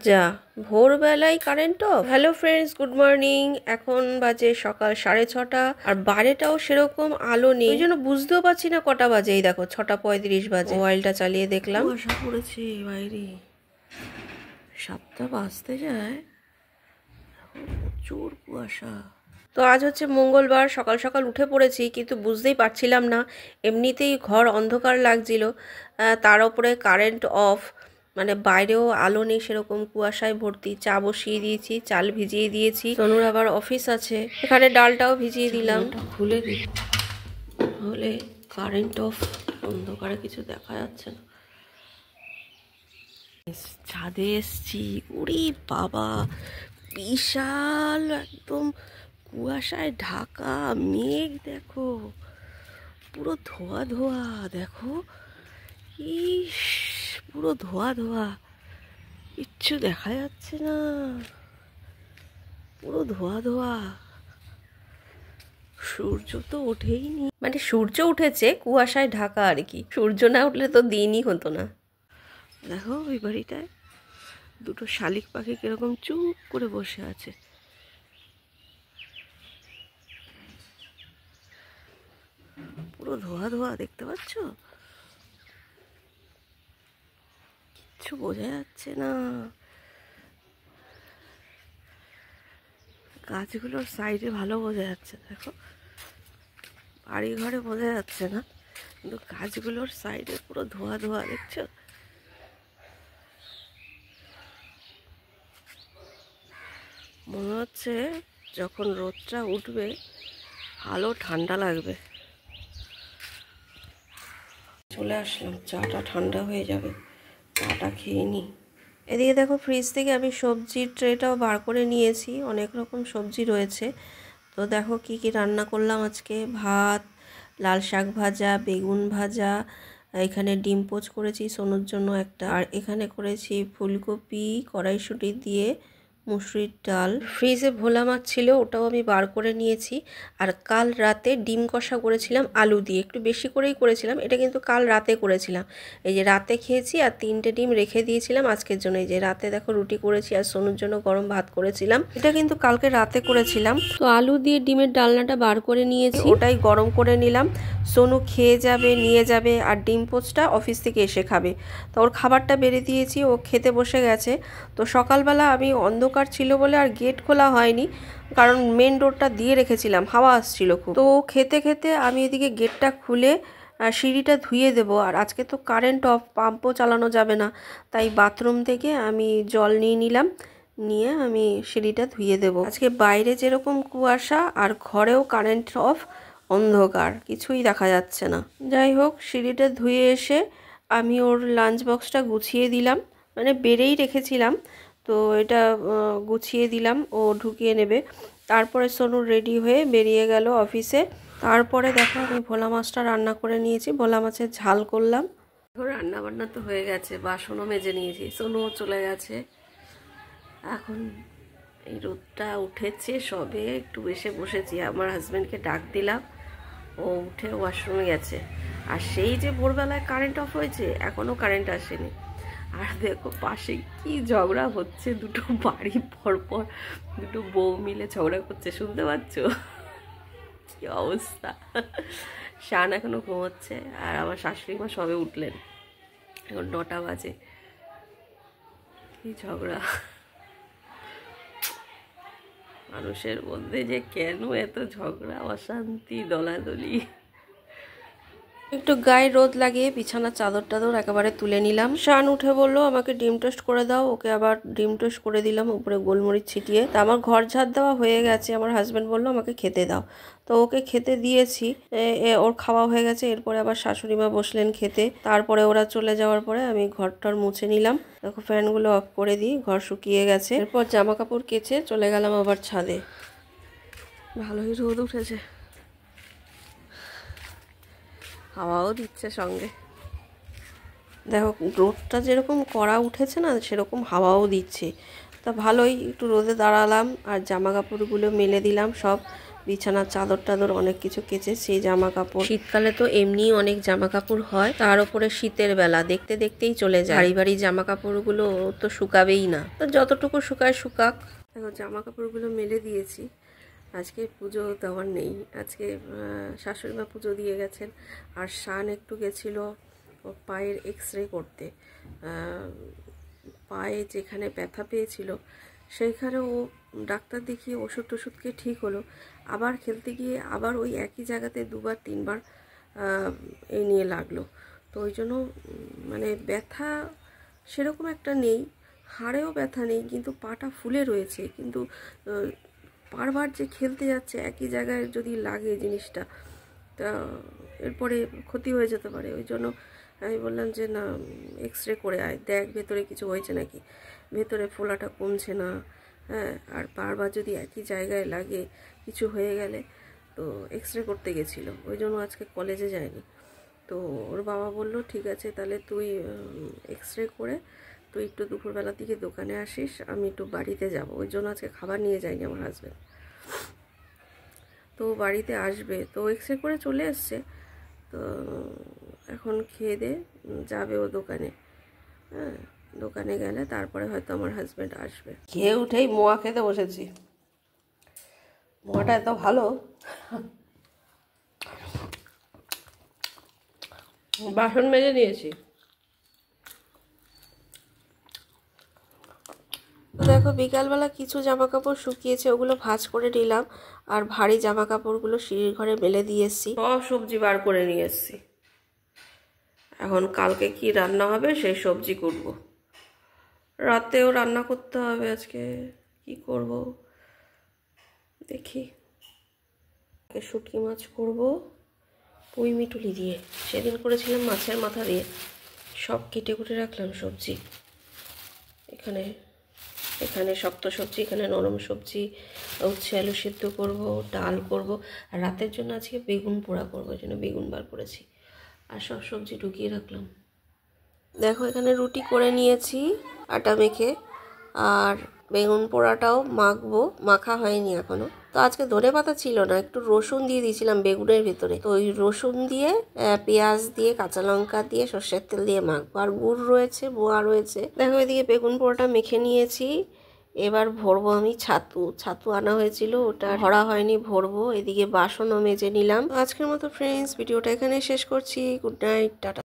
যা ভোরবেলায় current of. Hello friends, good morning. এখন বাজে সকাল 6:30 আর বাইরেটাও সেরকম আলো নেই, ওই জন্য বুঝতেও পারছি না কটা বাজে। এই দেখো 6:35 বাজে। মোবাইলটা চালিয়ে দেখলাম, কুয়াশা পড়েছে বাইরে। 7টা বাজতে যায়, প্রচুর কুয়াশা। তো আজ হচ্ছে মঙ্গলবার, সকাল সকাল উঠে পড়েছি, কিন্তু বুঝতেই পারছিলাম না। এমনিতেই ঘর অন্ধকার লাগছিল, তার উপরে কারেন্ট অফ, মানে বাইরেও আলো নেই, সেরকম কুয়াশায় ভর্তি। চা বসিয়ে দিয়েছি, চাল ভিজিয়ে দিয়েছি, তনুর আবার অফিস আছে। এখানে ডালটাও ভিজিয়ে দিলাম। খুলে দিই, হলে কারেন্ট অফ, অন্ধকারে কিছু দেখা যাচ্ছে না। ছাদে এসছি, ওরে বাবা বিশাল একদম কুয়াশায় ঢাকা মেঘ, দেখো পুরো ধোয়া ধোয়া, দেখো ইস, পুরো ধোয়া ধোয়া, কিচ্ছু দেখা যাচ্ছে না, পুরো ধোয়া ধোয়া। সূর্য তো ওঠেই নি, মানে সূর্য উঠেছে, কুয়াশায় ঢাকা আর কি। সূর্য না উঠলে তো দিনই হতো না। দেখো ওই বাড়িটায় দুটো শালিক পাখি কিরকম চুপ করে বসে আছে। পুরো ধোয়া ধোয়া, দেখতে পাচ্ছ? কিচ্ছু বোঝা যাচ্ছে না। গাছগুলোর সাইডে ভালো বোঝা যাচ্ছে, দেখো বাড়ি ঘরে বোঝা যাচ্ছে না, কিন্তু গাছগুলোর সাইডে পুরো ধোয়া ধোয়া, দেখছো? মনে হচ্ছে যখন রোদটা উঠবে আলো ঠান্ডা লাগবে। চলে আসলাম, চাটা ঠান্ডা হয়ে যাবে, চাটা খেয়ে নিই। এদিকে দেখো ফ্রিজ থেকে আমি সবজির ট্রেটাও বার করে নিয়েছি, অনেক রকম সবজি রয়েছে। তো দেখো কি কি রান্না করলাম আজকে। ভাত, লাল শাক ভাজা, বেগুন ভাজা, এখানে ডিম পোচ করেছি সোনুর জন্য একটা, আর এখানে করেছি ফুলকপি কড়াইশুঁটি দিয়ে মুসুরির ডাল। ফ্রিজে ভোলা মাছ ছিল, ওটাও আমি বার করে নিয়েছি। আর কাল রাতে ডিম কষা করেছিলাম আলু দিয়ে, একটু বেশি করেই করেছিলাম, এটা কিন্তু কাল রাতে করেছিলাম। এই যে রাতে খেয়েছি, আর 3টে ডিম রেখে দিয়েছিলাম আজকের জন্য। এই যে রাতে দেখো রুটি করেছি, আর সোনুর জন্য গরম ভাত করেছিলাম, এটা কিন্তু কালকে রাতে করেছিলাম। তো আলু দিয়ে ডিমের ডালনাটা বার করে নিয়েছি, ওটাই গরম করে নিলাম। সোনু খেয়ে যাবে, নিয়ে যাবে, আর ডিম পোচটা অফিস থেকে এসে খাবে। তো ওর খাবারটা বেড়ে দিয়েছি, ও খেতে বসে গেছে। তো সকালবেলা আমি অন্ধকার ছিল বলে আর গেট খোলা হয়নি, কারণ মেন ডোরটা দিয়ে রেখেছিলাম, হাওয়া আসছিল খুব। তো খেতে খেতে আমি এদিকে গেটটা খুলে সিঁড়িটা ধুয়ে দেবো। আর আজকে তো কারেন্ট অফ, পাম্পও চালানো যাবে না, তাই বাথরুম থেকে আমি জল নিয়ে নিলাম, নিয়ে আমি সিঁড়িটা ধুয়ে দেবো। আজকে বাইরে যেরকম কুয়াশা, আর ঘরেও কারেন্ট অফ, অন্ধকার, কিছুই দেখা যাচ্ছে না। যাই হোক, সিঁড়িটা ধুয়ে এসে আমি ওর লাঞ্চ বক্সটা গুছিয়ে দিলাম, মানে বেড়েই রেখেছিলাম, তো এটা গুছিয়ে দিলাম, ও ঢুকিয়ে নেবে। তারপরে সোনু রেডি হয়ে বেরিয়ে গেল অফিসে। তারপরে দেখো আমি ভোলা মাছটা রান্না করে নিয়েছি, ভোলা মাছের ঝাল করলাম। এখন রান্না বান্না তো হয়ে গেছে, বাসনও মেজে নিয়েছি, সোনুও চলে গেছে। এখন এই রোদটা উঠেছে সবে, একটু এসে বসেছি, আমার হাজব্যান্ডকে ডাক দিলাম, ও উঠে ওয়াশরুমে গেছে। আর সেই যে ভোরবেলায় কারেন্ট অফ হয়েছে, এখনও কারেন্ট আসেনি। আর দেখো পাশে কি ঝগড়া হচ্ছে, দুটো বাড়ি পরপর দুটো বউ মিলে ঝগড়া করছে, শুনতে পাচ্ছ? কি অবস্থা। শান এখনো ঘুমোচ্ছে, আর আমার শাশুড়ি মা সবে উঠলেন, এখন 9টা বাজে। কি ঝগড়া, মানুষের মধ্যে যে কেন এত ঝগড়া, অশান্তি, দলাদলি। একটু গায়ে রোদ লাগিয়ে বিছানার চাদর টাদর একেবারে তুলে নিলাম। শান উঠে বললো আমাকে ডিম টোস্ট করে দাও, ওকে আবার ডিম টোস্ট করে দিলাম উপরে গোলমরিচ ছিটিয়ে। তা আমার ঘর ঝাড় দেওয়া হয়ে গেছে, আমার হাজব্যান্ড বললো আমাকে খেতে দাও, তো ওকে খেতে দিয়েছি। ওর খাওয়া হয়ে গেছে, এরপরে আবার শাশুড়ি মা বসলেন খেতে। তারপরে ওরা চলে যাওয়ার পরে আমি ঘরটার মুছে নিলাম। দেখো ফ্যানগুলো অফ করে দিই, ঘর শুকিয়ে গেছে। এরপর জামা কাপড় কেচে চলে গেলাম আবার ছাদে। ভালোই রোদ উঠেছে, হাওয়াও দিচ্ছে সঙ্গে। দেখো রোদটা যেরকম কড়া উঠেছে না, সেরকম হাওয়াও দিচ্ছে। তা ভালোই একটু রোদে দাঁড়ালাম, আর জামা কাপড়গুলো মেলে দিলাম, সব বিছানার চাদর টাদর অনেক কিছু কেচেছি, জামা কাপড়। শীতকালে তো এমনি অনেক জামা কাপড় হয়, তার উপরে শীতের বেলা দেখতে দেখতেই চলে যায়। ভারী ভারী জামা কাপড়গুলো তো শুকাবেই না, তো যতটুকু শুকায় শুকাক। দেখো জামা কাপড়গুলো মেলে দিয়েছি। আজকে পুজো দেওয়ার নেই, আজকে শাশুড়ি মা পুজো দিয়ে গেছেন। আর শান একটু গেছিলো পায়ের এক্সরে করতে। পায়ে যেখানে ব্যথা পেয়েছিল সেইখানে ও ডাক্তার দেখিয়ে ওষুধ টষুধ খেয়ে ঠিক হলো। আবার খেলতে গিয়ে আবার ওই একই জায়গাতে 2বার 3বার এই নিয়ে লাগলো। তো ওই জন্য মানে ব্যথা সেরকম একটা নেই, হাড়েও ব্যথা নেই, কিন্তু পাটা ফুলে রয়েছে। কিন্তু বারবার যে খেলতে যাচ্ছে একই জায়গায় যদি লাগে জিনিসটা, তা এরপরে ক্ষতি হয়ে যেতে পারে। ওই জন্য আমি বললাম যে না, এক্সরে করে আয়, দেখ ভেতরে কিছু হয়েছে নাকি, ভেতরে ফোলাটা কমছে না। হ্যাঁ, আর বারবার যদি একই জায়গায় লাগে কিছু হয়ে গেলে, তো এক্সরে করতে গেছিলো, ওই জন্য আজকে কলেজে যায়নি। তো ওর বাবা বলল ঠিক আছে তাহলে তুই এক্সরে করে তুই একটু দুপুরবেলার দিকে দোকানে আসিস, আমি একটু বাড়িতে যাব। ওই জন্য আজকে খাবার নিয়ে যায়নি আমার হাজব্যান্ড। তো বাড়িতে আসবে, তো এক্সরে করে চলে এসছে। তো এখন খেয়ে দে যাবে ও দোকানে। হ্যাঁ, দোকানে গেলে তারপরে হয়তো আমার হাজব্যান্ড আসবে। খেয়ে উঠেই মোয়া খেতে বসেছি। মোয়াটা এত ভালো, বাসন মেজে নিয়েছি। তো দেখো বিকালবেলা কিছু জামা কাপড় শুকিয়েছে, ওগুলো ভাঁজ করে নিলাম। আর ভারী জামা কাপড়গুলো সিঁড়ির ঘরে মেলে দিয়ে এসছি। সব সবজি বার করে নিয়ে এসছি। এখন কালকে কি রান্না হবে সেই সবজি করব। রাতেও রান্না করতে হবে আজকে, কি করব দেখি। শুটকি মাছ করব পুঁই মিটুলি দিয়ে, সেদিন করেছিলাম মাছের মাথা দিয়ে। সব কেটে কুটে রাখলাম সবজি। এখানে এখানে শক্ত সবজি, এখানে নরম সবজি, উচ্ছে আলু সিদ্ধ করব, ডাল করব। আর রাতের জন্য আজকে বেগুন পোড়া করবো, ওই জন্য বেগুন বার করেছি। আর সব সবজি ঢুকিয়ে রাখলাম। দেখো এখানে রুটি করে নিয়েছি আটা মেখে, আর বেগুন পোড়াটাও মাখবো, মাখা হয়নি এখনো। তো আজকে ধনেপাতা ছিল না, একটু রসুন দিয়ে দিয়েছিলাম বেগুনের ভিতরে। তো ওই রসুন দিয়ে পেঁয়াজ দিয়ে কাঁচা লঙ্কা দিয়ে সর্ষের তেল দিয়ে মাখবো। আর গুড় রয়েছে, বোয়া রয়েছে। দেখো এদিকে বেগুন পোড়াটা মেখে নিয়েছি। এবার ভরবো আমি ছাতু। ছাতু আনা হয়েছিল, ওটা ভরা হয়নি, ভরবো। এদিকে বাসনও মেজে নিলাম। আজকের মতো ফ্রেন্ডস ভিডিওটা এখানে শেষ করছি। Good night, tata.